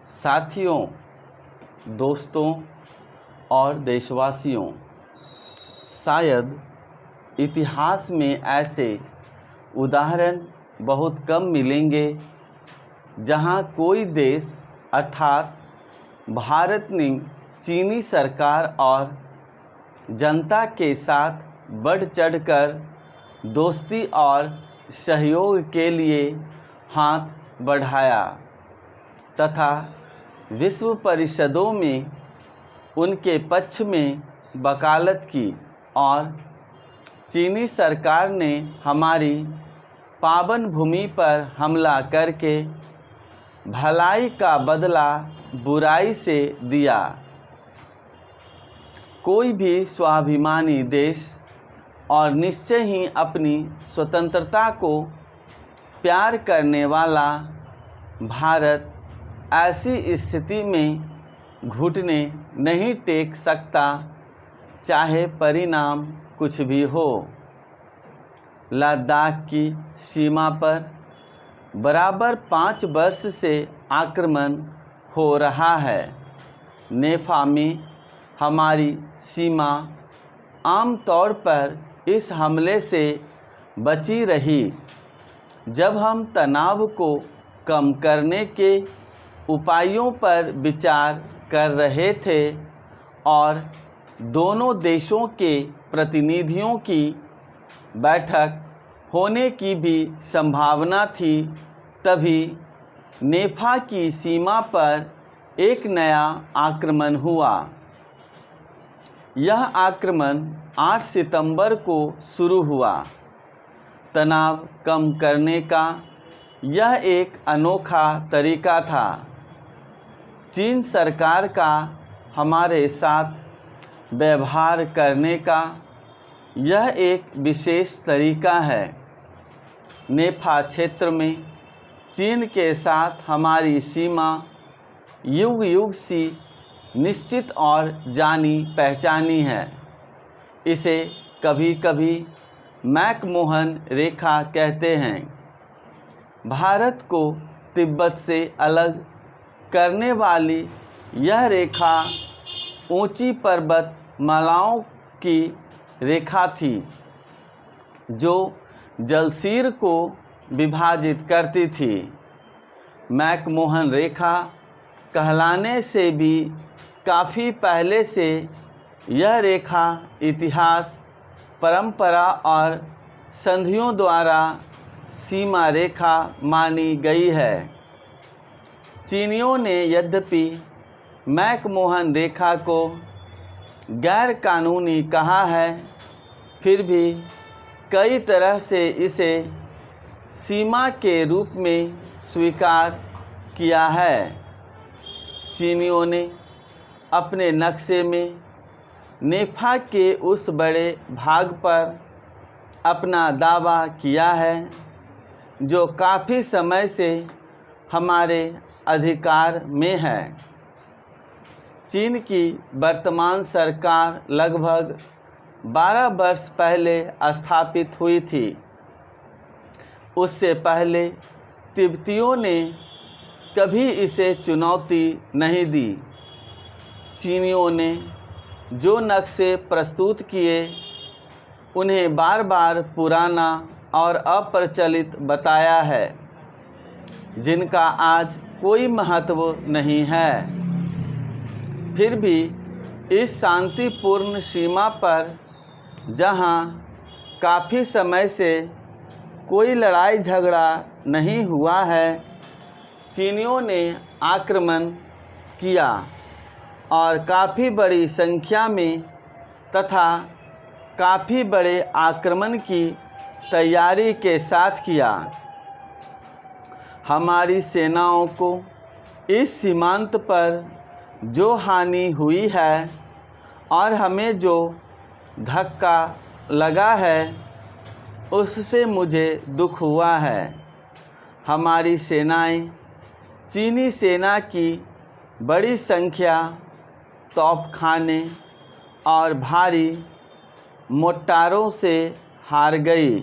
साथियों, दोस्तों और देशवासियों, शायद इतिहास में ऐसे उदाहरण बहुत कम मिलेंगे जहां कोई देश अर्थात भारत ने चीनी सरकार और जनता के साथ बढ़ चढ़कर दोस्ती और सहयोग के लिए हाथ बढ़ाया तथा विश्व परिषदों में उनके पक्ष में वकालत की और चीनी सरकार ने हमारी पावन भूमि पर हमला करके भलाई का बदला बुराई से दिया। कोई भी स्वाभिमानी देश और निश्चय ही अपनी स्वतंत्रता को प्यार करने वाला भारत ऐसी स्थिति में घुटने नहीं टेक सकता, चाहे परिणाम कुछ भी हो। लद्दाख की सीमा पर बराबर 5 वर्ष से आक्रमण हो रहा है। नेफा में हमारी सीमा आम तौर पर इस हमले से बची रही। जब हम तनाव को कम करने के उपायों पर विचार कर रहे थे और दोनों देशों के प्रतिनिधियों की बैठक होने की भी संभावना थी, तभी नेफा की सीमा पर एक नया आक्रमण हुआ। यह आक्रमण 8 सितंबर को शुरू हुआ। तनाव कम करने का यह एक अनोखा तरीका था। चीन सरकार का हमारे साथ व्यवहार करने का यह एक विशेष तरीका है। नेफा क्षेत्र में चीन के साथ हमारी सीमा युग युग से निश्चित और जानी पहचानी है। इसे कभी कभी मैकमोहन रेखा कहते हैं। भारत को तिब्बत से अलग करने वाली यह रेखा ऊंची पर्वतमालाओं की रेखा थी जो जलसीर को विभाजित करती थी। मैकमोहन रेखा कहलाने से भी काफ़ी पहले से यह रेखा इतिहास, परंपरा और संधियों द्वारा सीमा रेखा मानी गई है। चीनियों ने यद्यपि मैकमोहन रेखा को गैर कानूनी कहा है, फिर भी कई तरह से इसे सीमा के रूप में स्वीकार किया है। चीनियों ने अपने नक्शे में नेफा के उस बड़े भाग पर अपना दावा किया है जो काफ़ी समय से हमारे अधिकार में है। चीन की वर्तमान सरकार लगभग 12 वर्ष पहले स्थापित हुई थी। उससे पहले तिब्बतियों ने कभी इसे चुनौती नहीं दी। चीनियों ने जो नक्शे प्रस्तुत किए उन्हें बार बार पुराना और अप्रचलित बताया है, जिनका आज कोई महत्व नहीं है। फिर भी इस शांतिपूर्ण सीमा पर, जहां काफ़ी समय से कोई लड़ाई झगड़ा नहीं हुआ है, चीनियों ने आक्रमण किया और काफ़ी बड़ी संख्या में तथा काफ़ी बड़े आक्रमण की तैयारी के साथ किया। हमारी सेनाओं को इस सीमांत पर जो हानि हुई है और हमें जो धक्का लगा है, उससे मुझे दुख हुआ है। हमारी सेनाएं चीनी सेना की बड़ी संख्या तोपखाने और भारी मोर्टारों से हार गई।